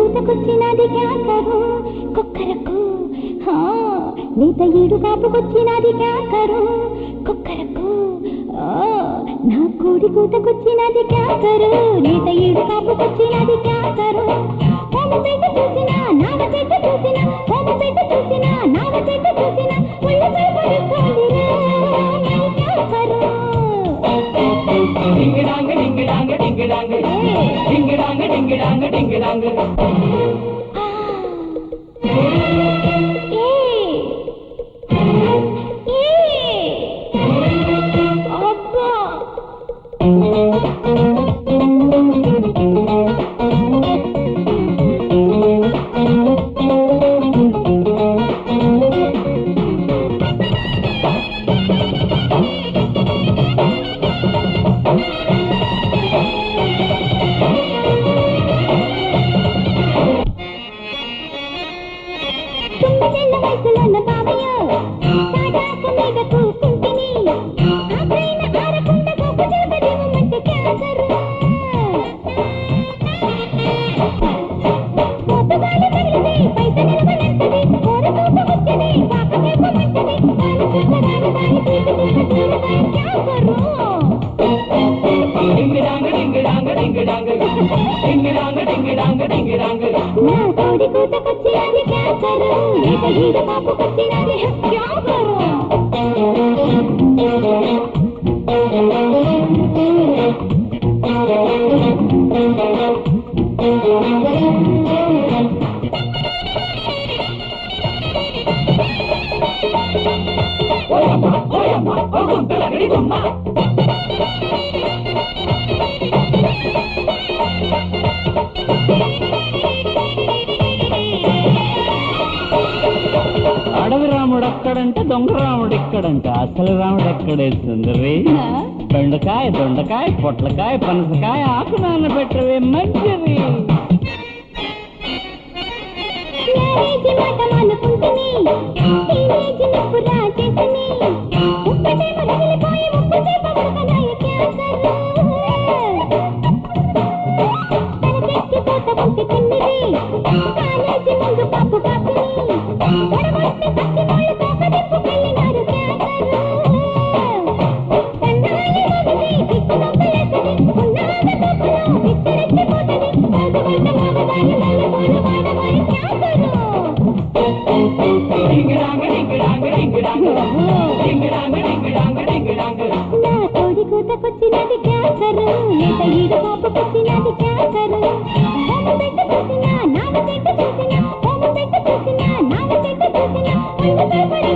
కూతకొచ్చినది క్యాకరు కుక్కరకు లేత ఈడు కాపుకొచ్చినది క్యాకరు కుక్కరకు నా కోడి కూతకొచ్చినది క్యాకరు లేత ఈడు కాపుకొచ్చినది క్యాకరు హోమ చెట్టు చూసినా నావ చెట్టు చూసినా హోమ చెట్టు చూసినా నావ చెట్టు చూసినా ఒళ్ళు పడుకోండిరా క్యాకరు Ding dang ding dang ding dang ding dang ding dang ding dang వయసులోన బావయ్య సాడాక మీద కూకుంటిని ఆపైన ఆరకుండ గొప్ప జగదేవమంటే క్యాన్సర్ పోతగాలి తగిలితే పైస నిలవనంటది కోర తూపకొచ్చది పాపకేపమంటది దాని చూడరాని దాని తీపి తీపి cancer ding dang ding dang ding dang ding dang ding dang ding dang నా కోడి కూతకొచ్చినది క్యాన్సర్ లేక ఈడ పాపకొచ్చినది క్యాన్సర్ oyama oguntalagri gumma అడవి రాముడు అక్కడంటే దొంగ రాముడు ఇక్కడంటే అసలు రాముడు ఎక్కడే సుందరి బెండకాయ దొండకాయ పొట్లకాయ పనసకాయ ఆకు నాన్న పెట్టవే మంచిది నా కోడి కూతకొచ్చినది క్యాన్సర్ లేక ఈడు పాపకొచ్చినది క్యాన్సర్ హోమ చెట్టు చూసినా నావ చెట్టు చూసినా హోమ చెట్టు చూసినా నావ చెట్టు చూసినా ఒళ్ళు పడి